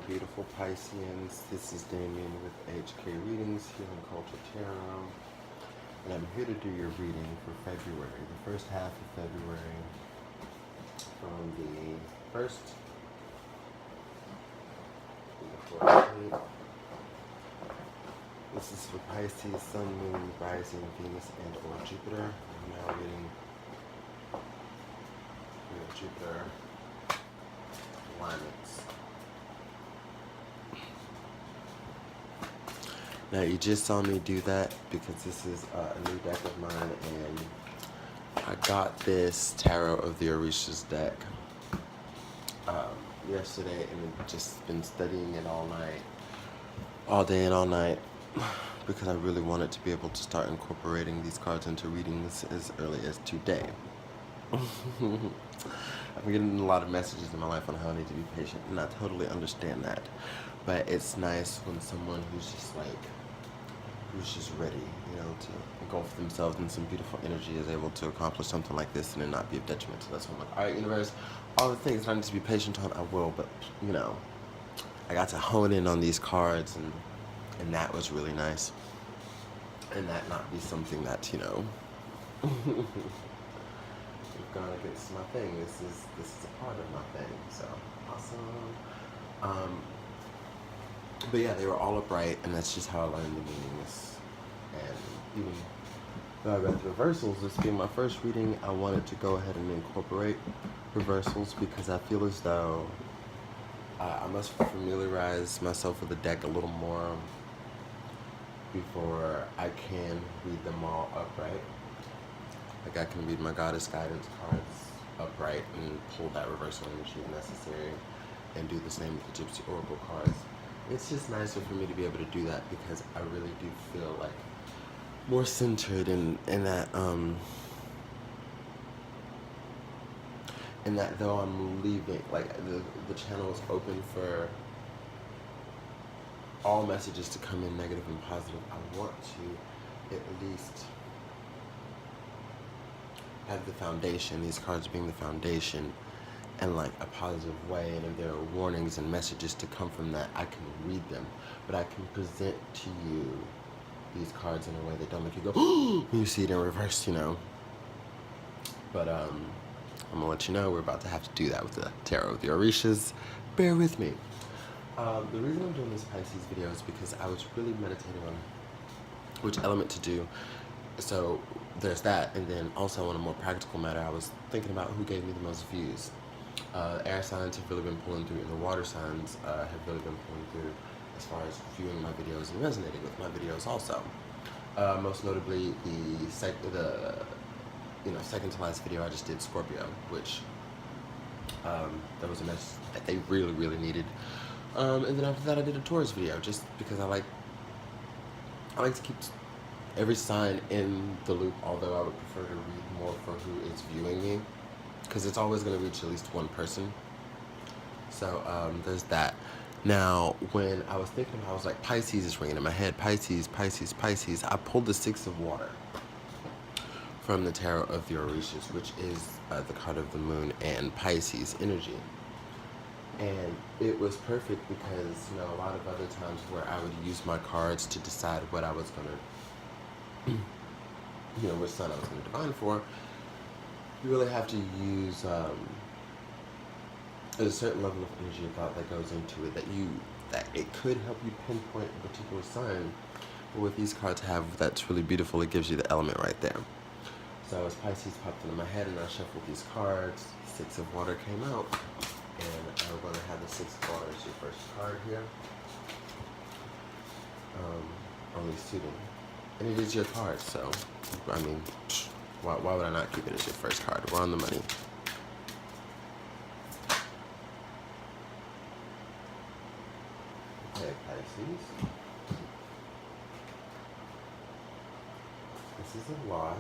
beautiful Pisceans. This is Damien with HK Readings here in Culture Tarot. And I'm here to do your reading for February, the first half of February, from the 1st to the 14th. This is for Pisces, Sun, Moon, Rising, Venus, and or Jupiter. I'm now reading Jupiter alignments. Now you just saw me do that because this is a new deck of mine, and I got this Tarot of the Orishas deck yesterday, and I've just been studying it all night, all day and all night, because I really wanted to be able to start incorporating these cards into readings as early as today. I've been getting a lot of messages in my life on how I need to be patient, and I totally understand that. But it's nice when someone who's just ready, to engulf themselves in some beautiful energy is able to accomplish something like this and it not be of detriment. So that's why I'm like, all right, universe, all the things that I need to be patient on, I will, but, I got to hone in on these cards, and that was really nice. And that not be something that, we've gone against my thing. This is a part of my thing, so awesome. But yeah, they were all upright, and that's just how I learned the meanings. And even though I read the reversals, this being my first reading, I wanted to go ahead and incorporate reversals because I feel as though I must familiarize myself with the deck a little more before I can read them all upright. Like I can read my Goddess Guidance cards upright and pull that reversal energy if necessary, and do the same with the Gypsy Oracle cards. It's just nicer for me to be able to do that because I really do feel like more centered in that though I'm leaving, like the channel is open for all messages to come in negative and positive. I want to at least have the foundation, these cards being the foundation, in like a positive way, and if there are warnings and messages to come from that, I can read them, but I can present to you these cards in a way that don't make you go when you see it in reverse, But I'm gonna let you know we're about to have to do that with the Tarot of the Orishas. Bear with me. The reason I'm doing this Pisces video is because I was really meditating on which element to do. So there's that, and then also on a more practical matter, I was thinking about who gave me the most views. Air signs have really been pulling through, and the water signs have really been pulling through as far as viewing my videos and resonating with my videos also. Most notably, the second to last video I just did, Scorpio, which that was a message that they really, really needed. And then after that, I did a Taurus video, just because I like to keep every sign in the loop, although I would prefer to read more for who is viewing me, because it's always going to reach at least one person. So there's that. Now, when I was thinking about, I was like, Pisces is ringing in my head. Pisces, Pisces, Pisces. I pulled the Six of Water from the Tarot of the Orishas, which is the card of the Moon and Pisces energy. And it was perfect because, a lot of other times where I would use my cards to decide what I was going to, which sign I was going to divine for, you really have to use a certain level of energy of thought that goes into it, that it could help you pinpoint a particular sign. But what these cards have that's really beautiful, it gives you the element right there. So as Pisces popped into my head and I shuffled these cards, Six of Water came out, and I'm going to have the Six of Water as your first card here. Only suiting. And it is your card, so, I mean, why would I not keep it as your first card? We're on the money. Okay, Pisces. This is a lot.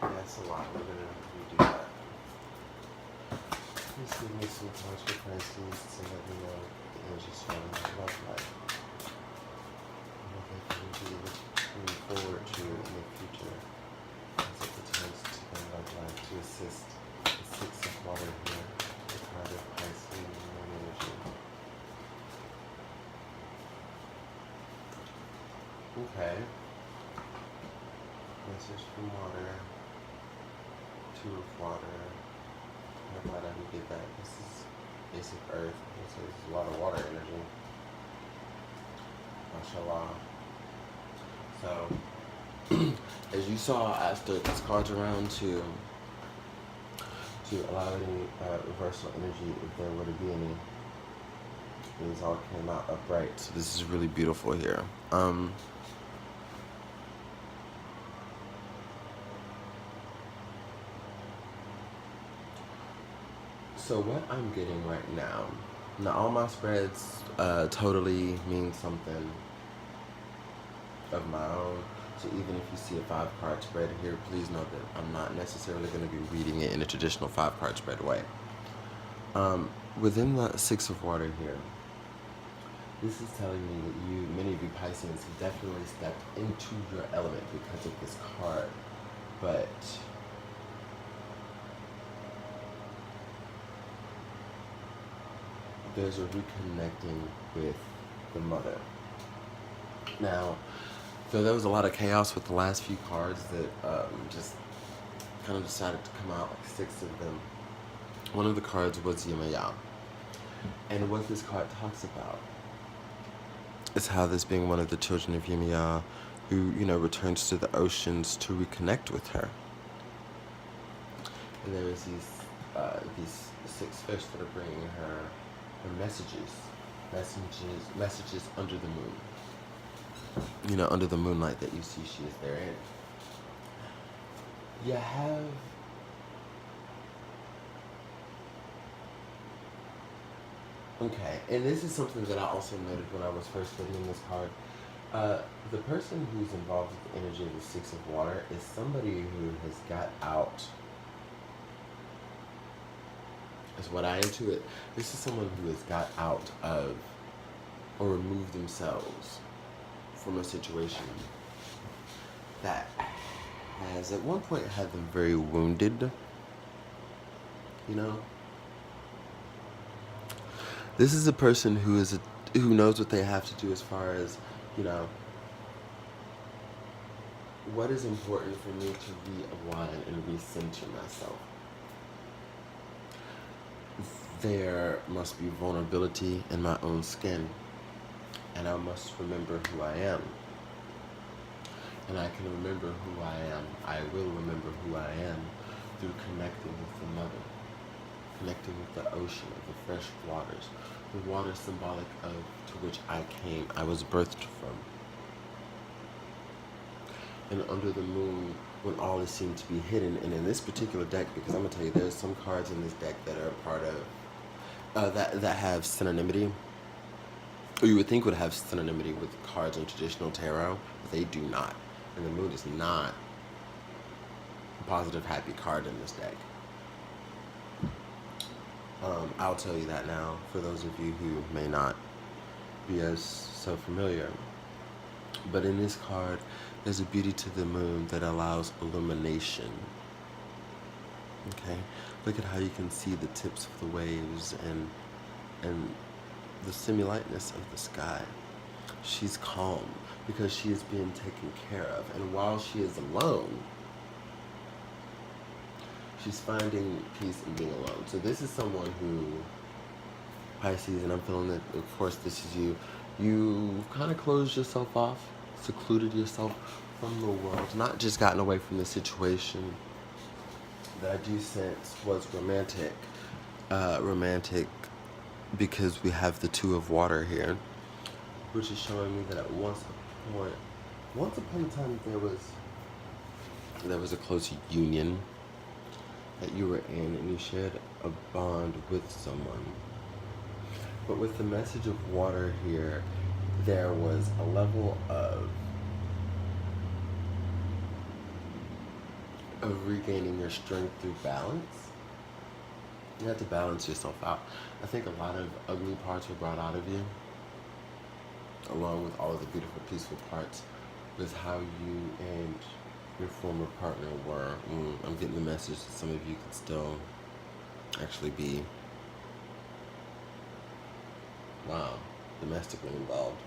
That's a lot. We're going to redo that. Please give me some cards for Pisces to let me know the energy surrounding love life. What they can be looking forward to in the future as it pertains to their love life to assist the Six of Water here, the card of Pisces and energy. Okay. Message from water. Two of water. I'm glad I did that. This is basic earth. So this is a lot of water energy. Mashallah. So as you saw, I stirred these cards around to allow any reversal energy if there were to be any. These all came out upright. So this is really beautiful here. So what I'm getting right now all my spreads totally mean something of my own. So even if you see a 5-card spread here, please know that I'm not necessarily going to be reading it in a traditional 5-card spread way. Within the Six of Water here, this is telling me that many of you Pisces have definitely stepped into your element because of this card. But there's a reconnecting with the mother. Now, so there was a lot of chaos with the last few cards that just kind of decided to come out, like 6 of them. One of the cards was Yemaya. And what this card talks about is how this being one of the children of Yemaya who, returns to the oceans to reconnect with her. And there is these 6 fish that are bringing her messages under the moon. Under the moonlight that you see she is therein. You have okay, and this is something that I also noted when I was first reading this card. The person who's involved with the energy of the Six of Water is somebody who has got out. Is what I intuit. This is someone who has got out of or removed themselves from a situation that has at one point had them very wounded. This is a person who knows what they have to do as far as, what is important for me to realign and recenter myself. There must be vulnerability in my own skin, and I must remember who I am. And I can remember who I am. I will remember who I am through connecting with the mother, connecting with the ocean, of the fresh waters, the water symbolic of to which I was birthed from. And under the moon, when all is seen to be hidden, and in this particular deck, because I'm gonna tell you, there's some cards in this deck that are a part of that have synonymity, or you would think would have synonymity with cards in traditional tarot, but they do not. And the moon is not a positive, happy card in this deck. I'll tell you that now, for those of you who may not be as so familiar. But in this card, there's a beauty to the moon that allows illumination. Okay, look at how you can see the tips of the waves and the semi-lightness of the sky. She's calm because she is being taken care of, and while she is alone, she's finding peace in being alone. So this is someone who, Pisces, and I'm feeling that, of course, this is you. You've kind of closed yourself off, secluded yourself from the world, not just gotten away from the situation that I do sense was romantic. Romantic because we have the Two of Water here, which is showing me that at once upon a time there was a close union that you were in, and you shared a bond with someone. But with the message of water here, there was a level of regaining your strength through balance. You have to balance yourself out. I think a lot of ugly parts were brought out of you, along with all of the beautiful, peaceful parts, with how you and your former partner were. I'm getting the message that some of you could still actually be, wow, domestically involved.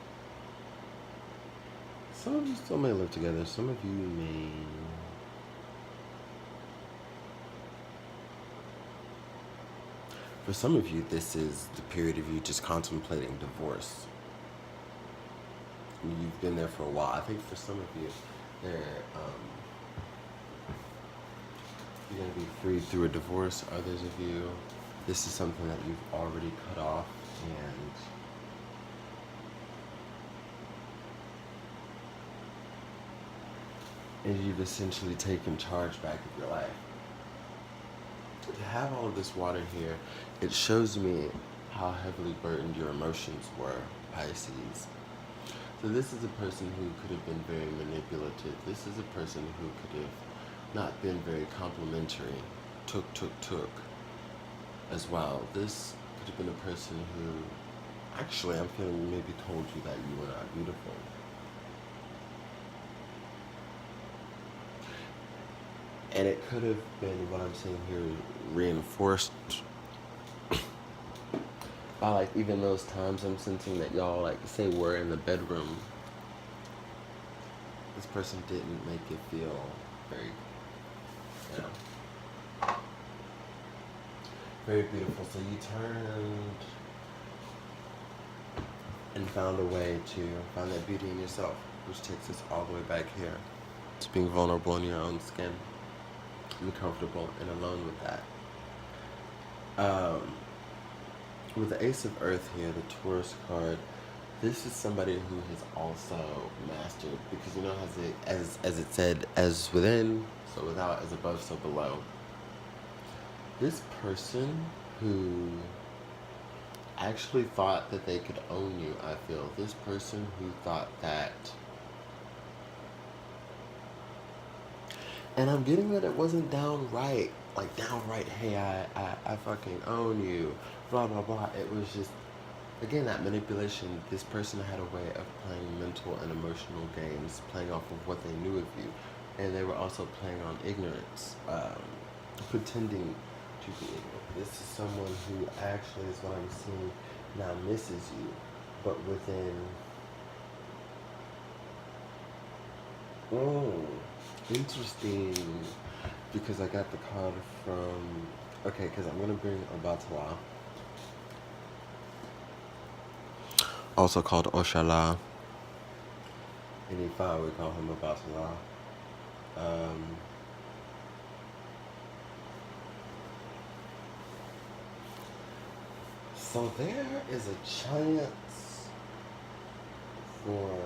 Some of you still may live together. Some of you may. For some of you, this is the period of you just contemplating divorce. You've been there for a while. I think for some of you, you're going to be freed through a divorce. Others of you, this is something that you've already cut off, and you've essentially taken charge back of your life. To have all of this water here, it shows me how heavily burdened your emotions were, Pisces. So this is a person who could have been very manipulative. This is a person who could have not been very complimentary, took as well. This could have been a person who, actually, I'm feeling maybe told you that you were not beautiful. And it could have been, what I'm saying here, reinforced by like even those times I'm sensing that y'all like say were in the bedroom. This person didn't make it feel very, you know, very beautiful. So you turned and found a way to find that beauty in yourself, which takes us all the way back here to being vulnerable in your own skin. And comfortable and alone with that. With the Ace of Earth here, the Taurus card, this is somebody who has also mastered, because you know as it said, as within, so without, as above, so below. This person who actually thought that they could own you, I feel. This person who thought that. And I'm getting that it wasn't downright, hey, I fucking own you, blah, blah, blah. It was just, again, that manipulation. This person had a way of playing mental and emotional games, playing off of what they knew of you. And they were also playing on ignorance, pretending to be ignorant. This is someone who actually, is what I'm seeing now, misses you, but within. Interesting, because I got the card from, okay, because I'm going to bring Obatala, also called Oshala. In Ifa, we call him Obatala. So there is a chance for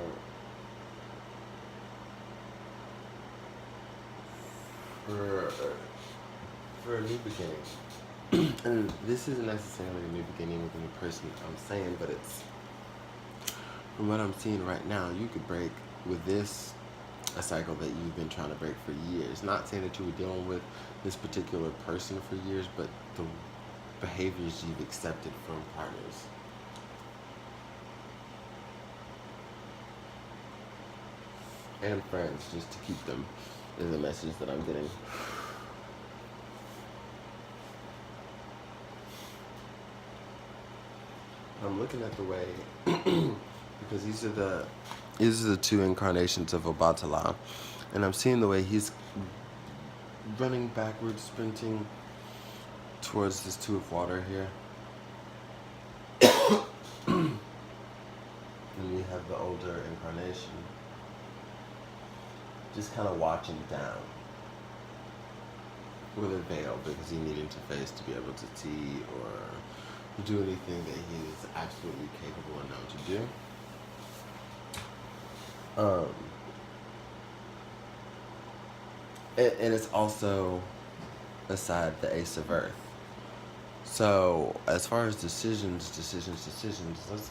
a new beginning. And this isn't necessarily a new beginning with a new person, I'm saying, but it's, from what I'm seeing right now, you could break with this a cycle that you've been trying to break for years. Not saying that you were dealing with this particular person for years, but the behaviors you've accepted from partners. And friends, just to keep them, is the message that I'm getting. I'm looking at the way, because these are the two incarnations of Obatala, and I'm seeing the way he's running backwards, sprinting towards this two of water here. And we have the older incarnation just kind of watching down with a veil, because he needed to face to be able to see or do anything that he is absolutely capable and known to do. And it's also aside the Ace of Earth. So as far as decisions, let's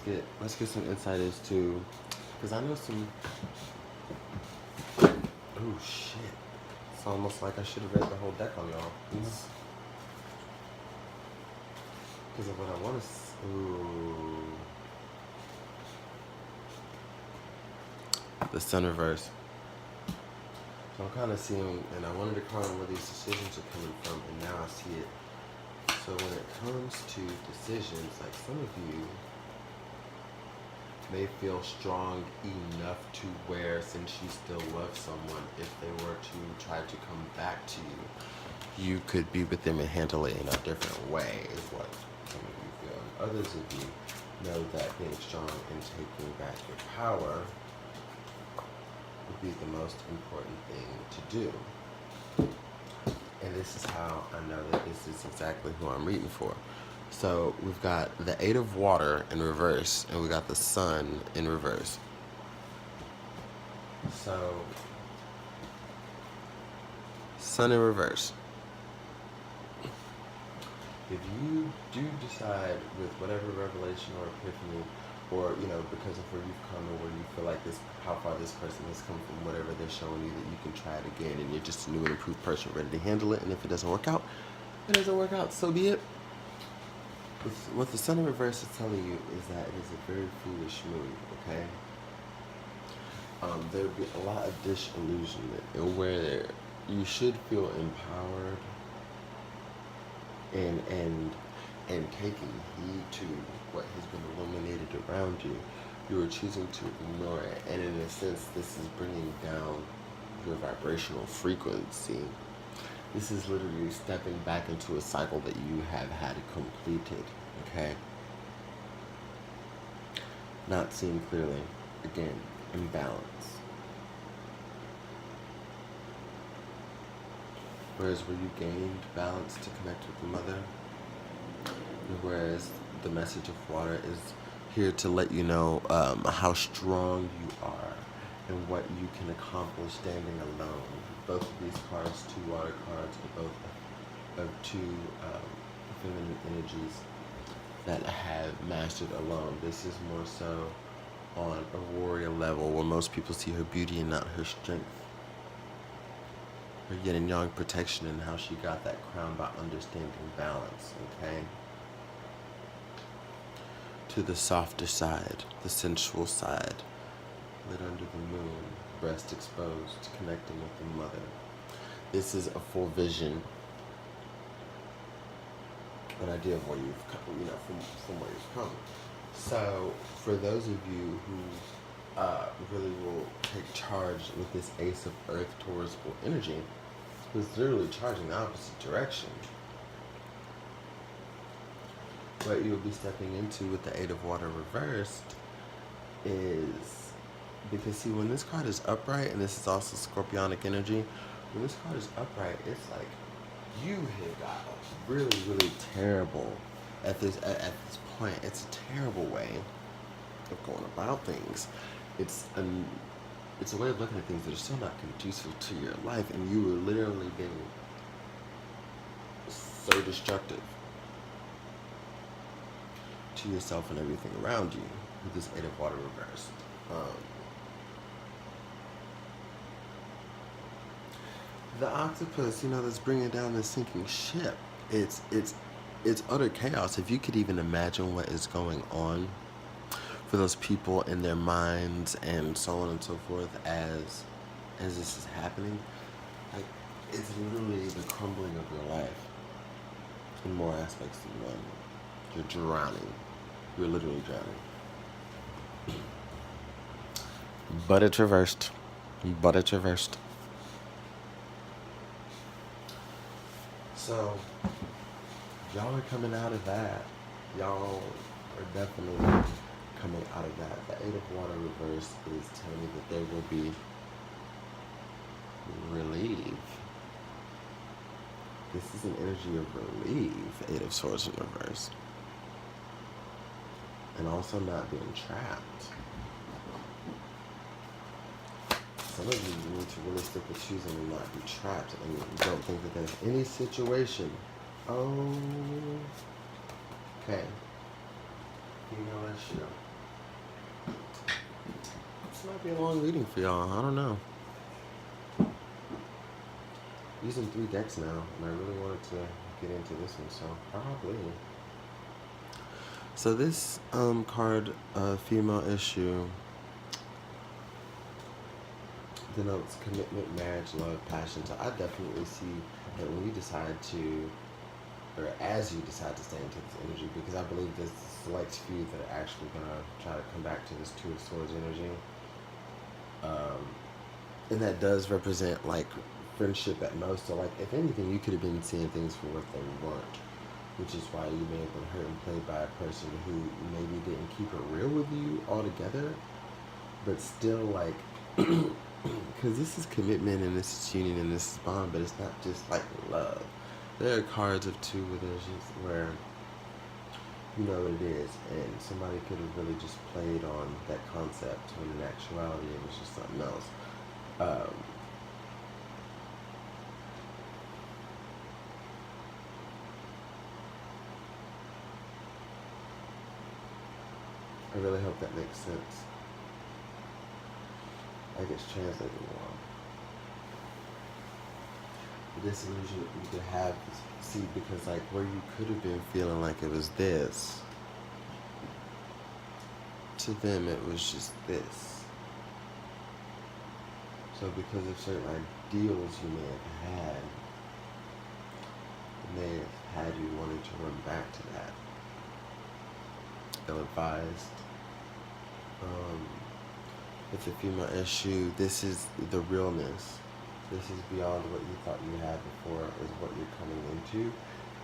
get some insight as to, because I know some. Oh shit! It's almost like I should have read the whole deck on y'all. because of what I want to. Ooh, the Sun reverse. So I'm kind of seeing, and I wanted to call on where these decisions are coming from, and now I see it. So when it comes to decisions, like some of you may feel strong enough to where, since you still love someone, if they were to try to come back to you, you could be with them and handle it in a different way, is what some of you feel. And others of you know that being strong and taking back your power would be the most important thing to do. And this is how I know that this is exactly who I'm reading for. So we've got the Eight of Water in reverse, and we got the Sun in reverse. So, Sun in reverse. If you do decide with whatever revelation or epiphany, or because of where you've come, or where you feel like this, how far this person has come from, whatever they're showing you, that you can try it again, and you're just a new and improved person ready to handle it. And if it doesn't work out, it doesn't work out. So be it. What the Sun in reverse is telling you is that it is a very foolish move. Okay. There would be a lot of disillusionment, and where you should feel empowered and taking heed to what has been illuminated around you, you are choosing to ignore it. And in a sense, this is bringing down your vibrational frequency. This is literally stepping back into a cycle that you have had completed, okay? Not seeing clearly. Again, imbalance. Whereas where you gained balance to connect with the mother, whereas the message of water is here to let you know how strong you are and what you can accomplish standing alone. Both of these cards, two water cards, are both of two feminine energies that have mastered alone. This is more so on a warrior level, where most people see her beauty and not her strength. Her yin and yang protection, and how she got that crown by understanding balance, okay? To the softer side, the sensual side, lit under the moon, breast exposed, connecting with the mother. This is a full vision, an idea of where you've come, from where you've come. So, for those of you who really will take charge with this Ace of Earth Taurus energy, who's literally charging the opposite direction, what you'll be stepping into with the Eight of Water reversed is, because see, when this card is upright, and this is also Scorpionic energy, when this card is upright, it's like you have got a really, really terrible, at this point, it's a terrible way of going about things. It's a way of looking at things that are still not conducive to your life, and you are literally being so destructive to yourself and everything around you with this Eight of Water reversed. The octopus, that's bringing down the sinking ship. It's utter chaos. If you could even imagine what is going on for those people in their minds and so on and so forth as this is happening, like, it's literally the crumbling of your life in more aspects than one. You're drowning. You're literally drowning. But it's reversed. So, y'all are coming out of that. Y'all are definitely coming out of that. The Eight of Water reverse is telling me that there will be relief. This is an energy of relief, Eight of Swords in reverse. And also not being trapped. Some of you need to really stick with choosing and not be trapped, and don't think that there's any situation. Oh, okay. Let's show. This might be a long reading for y'all. I don't know. Using 3 decks now, and I really wanted to get into this one, so probably. So this card, female issue, denotes commitment, marriage, love, passion. So I definitely see that when you decide to, or as you decide to stay into this energy, because I believe there's select few that are actually gonna try to come back to this Two of Swords energy. And that does represent like friendship at most. So like if anything, you could have been seeing things for what they weren't, which is why you may have been hurt and played by a person who maybe didn't keep it real with you altogether, but still like, because this is commitment and this is union and this is bond, but it's not just like love. There are cards of two where there's just where you know what it is, and somebody could have really just played on that concept when in actuality it was just something else. Um, I really hope that makes sense. I guess translated wrong. The disillusion that you could have, see, because like where you could have been feeling like it was this, to them it was just this. So because of certain ideals you may have had, it may have had you wanting to run back to that. Ill-advised. With the female issue, this is the realness. This is beyond what you thought you had before, is what you're coming into.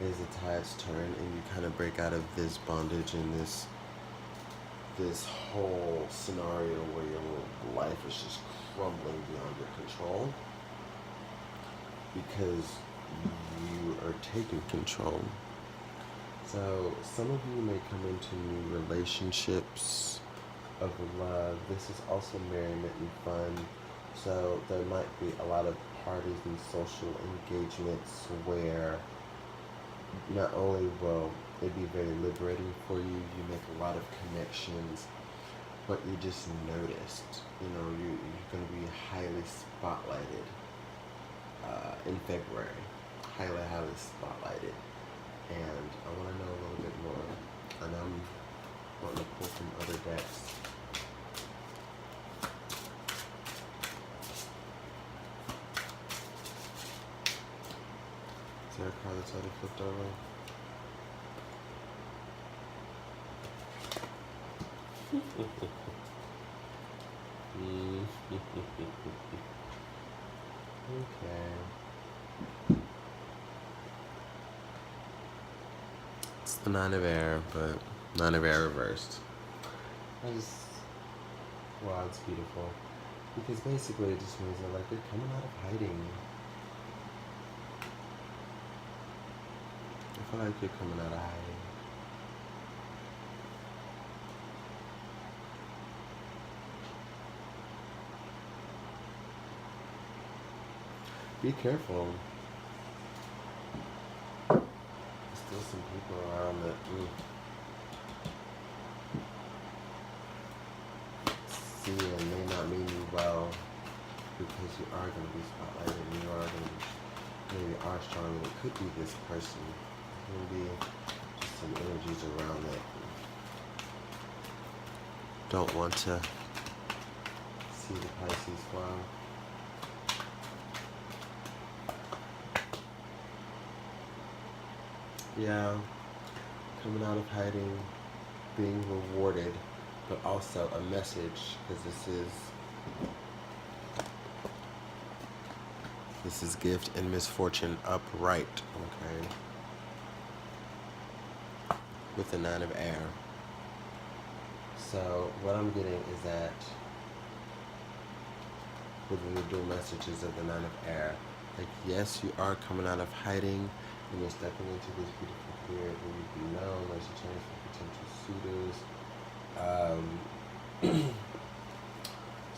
Is the tides turn and you kind of break out of this bondage and this whole scenario where your life is just crumbling beyond your control because you are taking control. So some of you may come into new relationships of love. This is also merriment and fun. So there might be a lot of parties and social engagements where not only will it be very liberating for you, you make a lot of connections, but you just noticed, you're going to be highly spotlighted in February. Highly, highly spotlighted. And I want to know a little bit more. And I'm wanting to pull from other decks. Is there a card that's already flipped over? Okay. It's the Nine of Air, but Nine of Air reversed. Wow, it's beautiful. Because basically it just means that like you're coming out of hiding. I feel like you're coming out of hiding. Be careful. There's still some people around that see and may not mean you well, because you are going to be spotlighted and you are going to maybe are strong, and it could be this person. It can be just some energies around that don't want to see the Pisces fly. Yeah, coming out of hiding, being rewarded, but also a message, because this is gift and misfortune upright, okay? With the Nine of Air. So what I'm getting is that within the dual messages of the Nine of Air, like yes, you are coming out of hiding and you're stepping into this beautiful period where you can know there's a chance for potential suitors.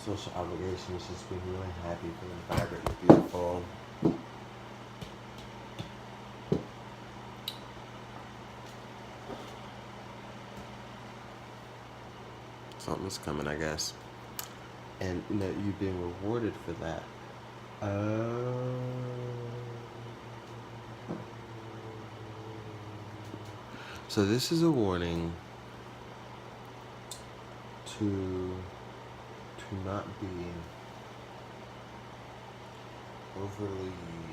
Social obligations, just being really happy, feeling vibrant and beautiful. Something's coming, I guess. And you've been rewarded for that. So this is a warning to not be overly